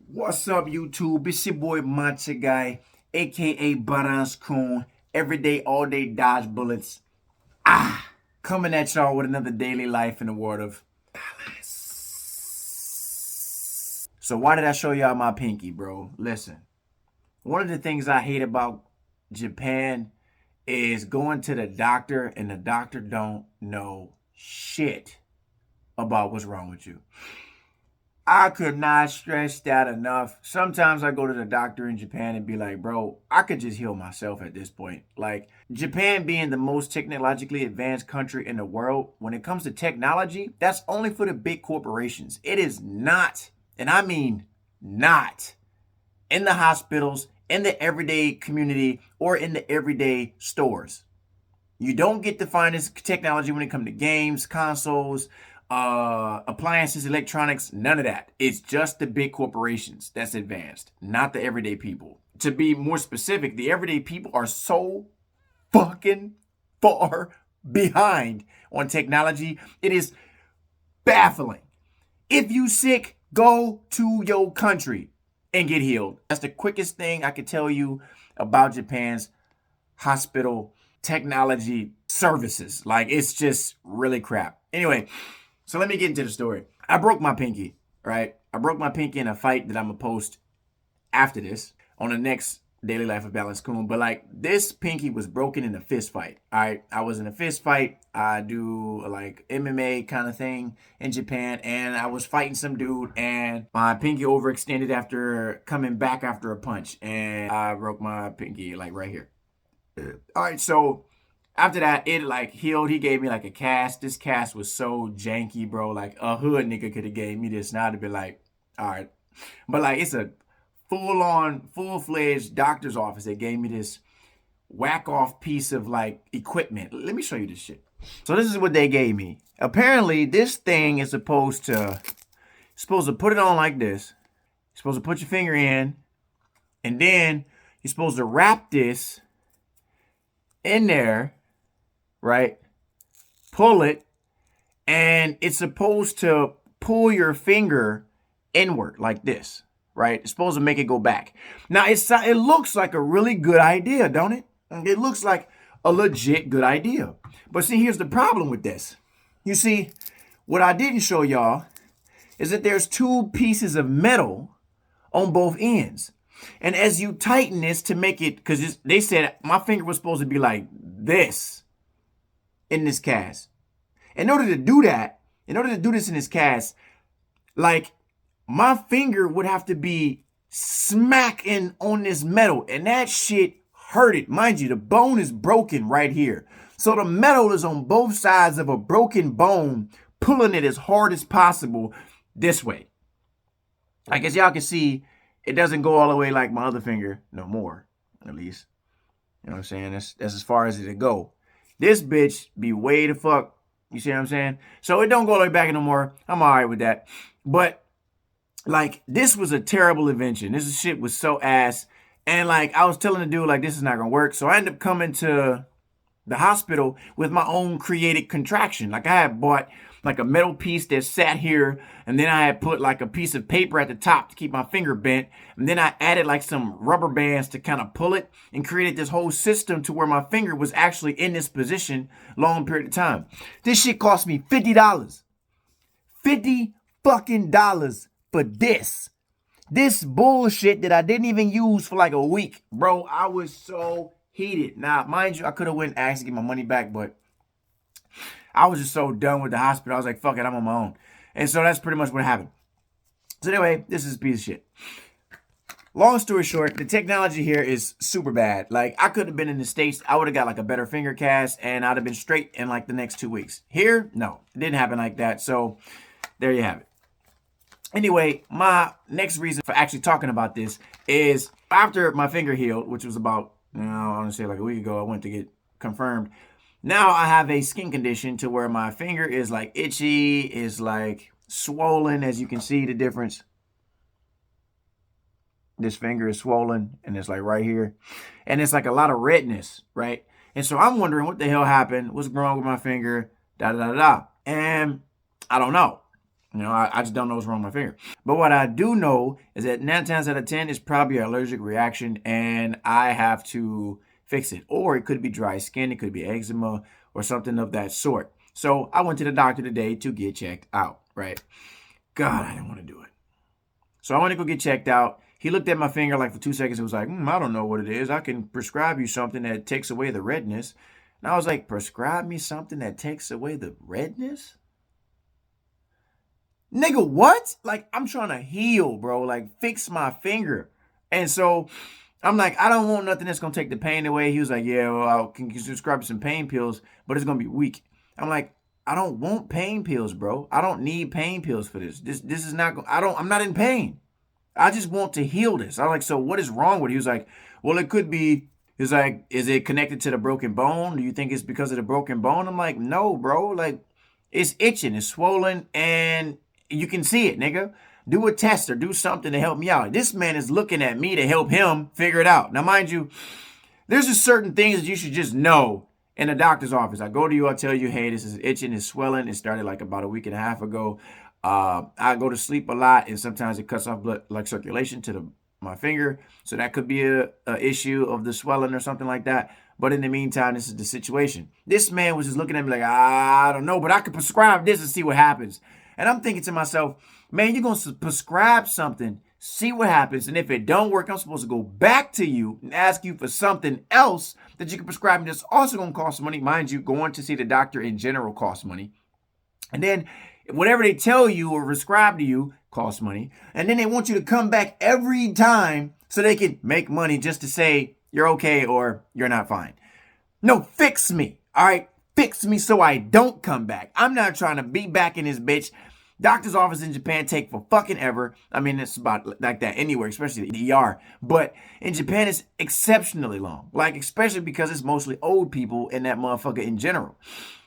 What's up, YouTube? It's your boy Macha Guy, aka Balance Coon. Every day, all day, dodge bullets. Coming at y'all with another daily life in the world of balance. So, why did I show y'all my pinky, bro? Listen, one of the things I hate about Japan is going to the doctor and the doctor don't know shit about what's wrong with you. I could not stress that enough. Sometimes I go to the doctor in Japan and be like, bro, I could just heal myself at this point. Like, Japan being the most technologically advanced country in the world, when it comes to technology, that's only for the big corporations. It is not, and I mean not, in the hospitals, in the everyday community, or in the everyday stores. You don't get to find this technology when it comes to games, consoles, appliances, electronics, none of that. It's just the big corporations that's advanced, not the everyday people. To be more specific, the everyday people are so fucking far behind on technology. It is baffling. If you sick, go to your country and get healed. That's the quickest thing I could tell you about Japan's hospital technology services. Like, it's just really crap. Anyway, so let me get into the story. I broke my pinky, right? I broke my pinky in a fight that I'm going to post after this on the next Daily Life of Balance Coon. But like, this pinky was broken in a fist fight. All right. I was in a fist fight. I do like MMA kind of thing in Japan. And I was fighting some dude and my pinky overextended after coming back after a punch. And I broke my pinky like right here. All right. So after that, it like healed. He gave me like a cast. This cast was so janky, bro. Like a hood nigga could have gave me this. Now I'd be like, all right. But like, it's a full-on, full-fledged doctor's office that gave me this whack-off piece of like equipment. Let me show you this shit. So this is what they gave me. Apparently, this thing is supposed to put it on like this. You're supposed to put your finger in, and then you're supposed to wrap this in there, right? Pull it, and it's supposed to pull your finger inward like this, right? It's supposed to make it go back. Now, it looks like a really good idea, don't it? It looks like a legit good idea. But see, here's the problem with this. You see, what I didn't show y'all is that there's two pieces of metal on both ends. And as you tighten this to make it, because they said my finger was supposed to be like this in this cast. In order to do this in this cast, like my finger would have to be smacking on this metal, and that shit hurted. Mind you, the bone is broken right here. So the metal is on both sides of a broken bone, pulling it as hard as possible this way. Like, as y'all can see, it doesn't go all the way like my other finger no more, at least. You know what I'm saying? That's as far as it'll go. This bitch be way the fuck. You see what I'm saying? So it don't go all the way back no more. I'm all right with that. But like, this was a terrible invention. This shit was so ass. And like, I was telling the dude, like, this is not gonna work. So I ended up coming to the hospital with my own created contraction. Like, I had bought like a metal piece that sat here, and then I had put like a piece of paper at the top to keep my finger bent, and then I added like some rubber bands to kind of pull it, and created this whole system to where my finger was actually in this position long period of time. This shit cost me $50. $50 fucking dollars for this bullshit that I didn't even use for like a week. Bro, I was so heated. Now, mind you, I could have went and asked to get my money back, but I was just so done with the hospital. I was like, fuck it, I'm on my own. And so that's pretty much what happened. So anyway, this is a piece of shit. Long story short, the technology here is super bad. Like, I could have been in the States. I would have got like a better finger cast, and I'd have been straight in like the next 2 weeks. Here, no, it didn't happen like that. So there you have it. Anyway, my next reason for actually talking about this is after my finger healed, which was about, I want to say like a week ago, I went to get confirmed. Now I have a skin condition to where my finger is like itchy, is like swollen, as you can see the difference. This finger is swollen, and it's like right here. And it's like a lot of redness, right? And so I'm wondering what the hell happened, what's wrong with my finger, da da da da. And I don't know. You know, I just don't know what's wrong with my finger. But what I do know is that 9 times out of 10 is probably an allergic reaction and I have to fix it. Or it could be dry skin, it could be eczema or something of that sort. So I went to the doctor today to get checked out, right? God, I didn't want to do it. So I went to go get checked out. He looked at my finger like for 2 seconds. It was like, I don't know what it is. I can prescribe you something that takes away the redness. And I was like, prescribe me something that takes away the redness? Nigga, what? Like, I'm trying to heal, bro. Like, fix my finger. And so I'm like, I don't want nothing that's gonna take the pain away. He was like, yeah, well, I can prescribe you some pain pills, but it's gonna be weak. I'm like, I don't want pain pills, bro. I don't need pain pills for this. This is not. I'm not in pain. I just want to heal this. I'm like, so what is wrong with it? He was like, well, it could be. He's like, is it connected to the broken bone? Do you think it's because of the broken bone? I'm like, no, bro. Like, it's itching, it's swollen, and you can see it, nigga. Do a test or do something to help me out. This man is looking at me to help him figure it out. Now, mind you, there's just certain things that you should just know in a doctor's office. I go to you, I tell you, hey, this is itching, it's swelling. It started like about a week and a half ago. I go to sleep a lot, and sometimes it cuts off blood, like circulation to my finger. So that could be a issue of the swelling or something like that. But in the meantime, this is the situation. This man was just looking at me like, I don't know, but I could prescribe this and see what happens. And I'm thinking to myself, man, you're going to prescribe something, see what happens. And if it don't work, I'm supposed to go back to you and ask you for something else that you can prescribe me that's also going to cost money. Mind you, going to see the doctor in general costs money. And then whatever they tell you or prescribe to you costs money. And then they want you to come back every time so they can make money just to say you're okay or you're not fine. No, fix me. All right. Fix me so I don't come back. I'm not trying to be back in this bitch. Doctor's office in Japan take for fucking ever. I mean, it's about like that anywhere, especially the ER. But in Japan, it's exceptionally long. Like, especially because it's mostly old people in that motherfucker in general.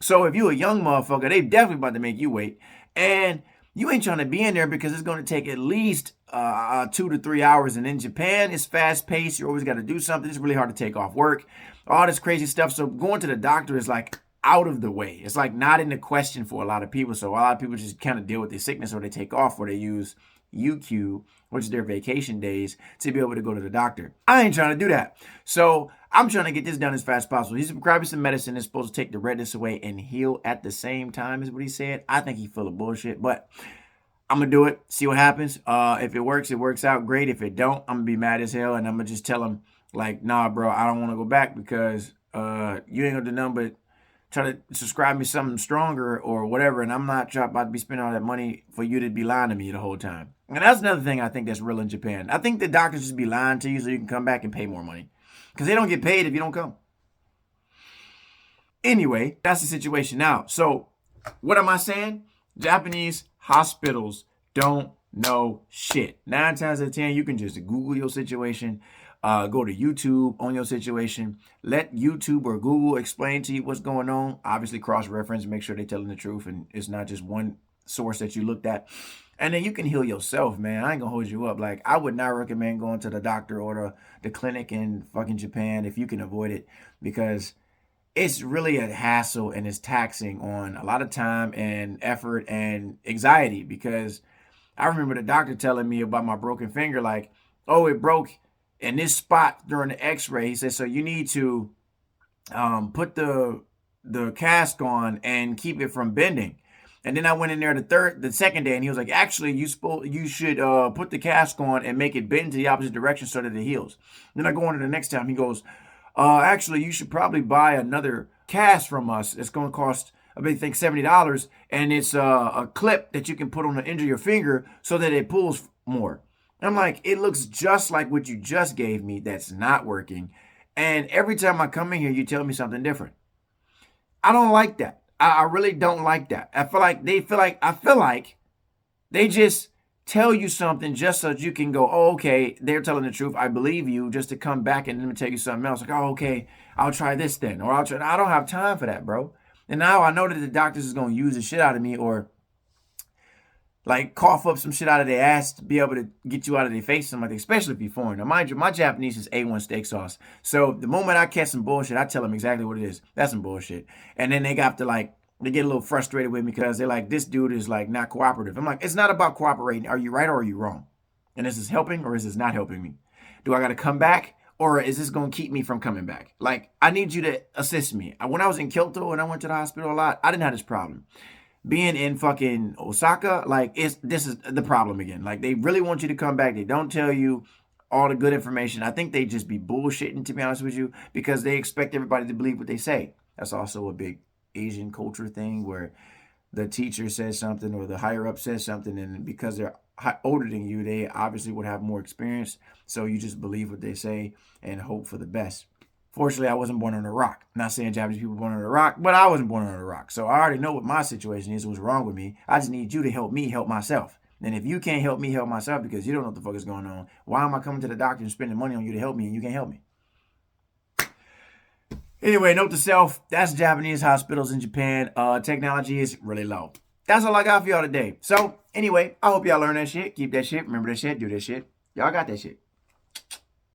So if you a young motherfucker, they definitely about to make you wait. And you ain't trying to be in there because it's going to take at least 2 to 3 hours. And in Japan, it's fast paced. You always got to do something. It's really hard to take off work. All this crazy stuff. So going to the doctor is like out of the way. It's like not in the question for a lot of people. So a lot of people just kind of deal with their sickness or they take off or they use UQ, which is their vacation days, to be able to go to the doctor. I ain't trying to do that. So I'm trying to get this done as fast as possible. He's prescribing some medicine that's supposed to take the redness away and heal at the same time, is what he said. I think he's full of bullshit, but I'm going to do it, see what happens. If it works out great. If it don't, I'm going to be mad as hell, and I'm going to just tell him, like, nah, bro, I don't want to go back because you ain't going to do nothing but try to subscribe me something stronger or whatever, and I'm not about to be spending all that money for you to be lying to me the whole time. And that's another thing I think that's real in Japan. I think the doctors just be lying to you so you can come back and pay more money. Because they don't get paid if you don't come. Anyway, that's the situation now. So, what am I saying? Japanese hospitals don't know shit. 9 times out of 10, you can just Google your situation. Go to YouTube on your situation. Let YouTube or Google explain to you what's going on. Obviously, cross-reference, make sure they're telling the truth and it's not just one source that you looked at. And then you can heal yourself, man. I ain't gonna hold you up. Like, I would not recommend going to the doctor or the clinic in fucking Japan if you can avoid it, because it's really a hassle and it's taxing on a lot of time and effort and anxiety. Because I remember the doctor telling me about my broken finger, like, oh, it broke in this spot during the x-ray. He said, so you need to put the cast on and keep it from bending. And then I went in there the second day, and he was like, actually, you should put the cast on and make it bend to the opposite direction so that it heals. Then I go on to the next time. He goes, actually, you should probably buy another cast from us. It's going to cost, I think, $70. And it's a clip that you can put on the end of your finger so that it pulls more. I'm like, it looks just like what you just gave me that's not working. And every time I come in here, you tell me something different. I don't like that. I really don't like that. I feel like they just tell you something just so that you can go, oh, okay, they're telling the truth. I believe you, just to come back and let me tell you something else. Like, oh, okay, I'll try this then. Or I don't have time for that, bro. And now I know that the doctors is going to use the shit out of me or like cough up some shit out of their ass to be able to get you out of their face, something like that, especially if you're foreign. Now, mind you, my Japanese is A1 steak sauce. So the moment I catch some bullshit, I tell them exactly what it is. That's some bullshit. And then they got to like They get a little frustrated with me because they're like, this dude is like not cooperative. I'm like, it's not about cooperating. Are you right or are you wrong? And is this helping or is this not helping me? Do I got to come back or is this going to keep me from coming back? Like, I need you to assist me. When I was in Kyoto and I went to the hospital a lot, I didn't have this problem. Being in fucking Osaka, like, this is the problem again. Like, they really want you to come back. They don't tell you all the good information. I think they just be bullshitting, to be honest with you, because they expect everybody to believe what they say. That's also a big Asian culture thing where the teacher says something or the higher up says something, and because they're older than you, they obviously would have more experience. So you just believe what they say and hope for the best. Fortunately, I wasn't born on a rock. I'm not saying Japanese people were born on a rock, but I wasn't born on a rock. So I already know what my situation is, what's wrong with me. I just need you to help me help myself. And if you can't help me help myself because you don't know what the fuck is going on, why am I coming to the doctor and spending money on you to help me and you can't help me? Anyway, note to self, that's Japanese hospitals in Japan. Technology is really low. That's all I got for y'all today. So, anyway, I hope y'all learn that shit. Keep that shit. Remember that shit. Do that shit. Y'all got that shit.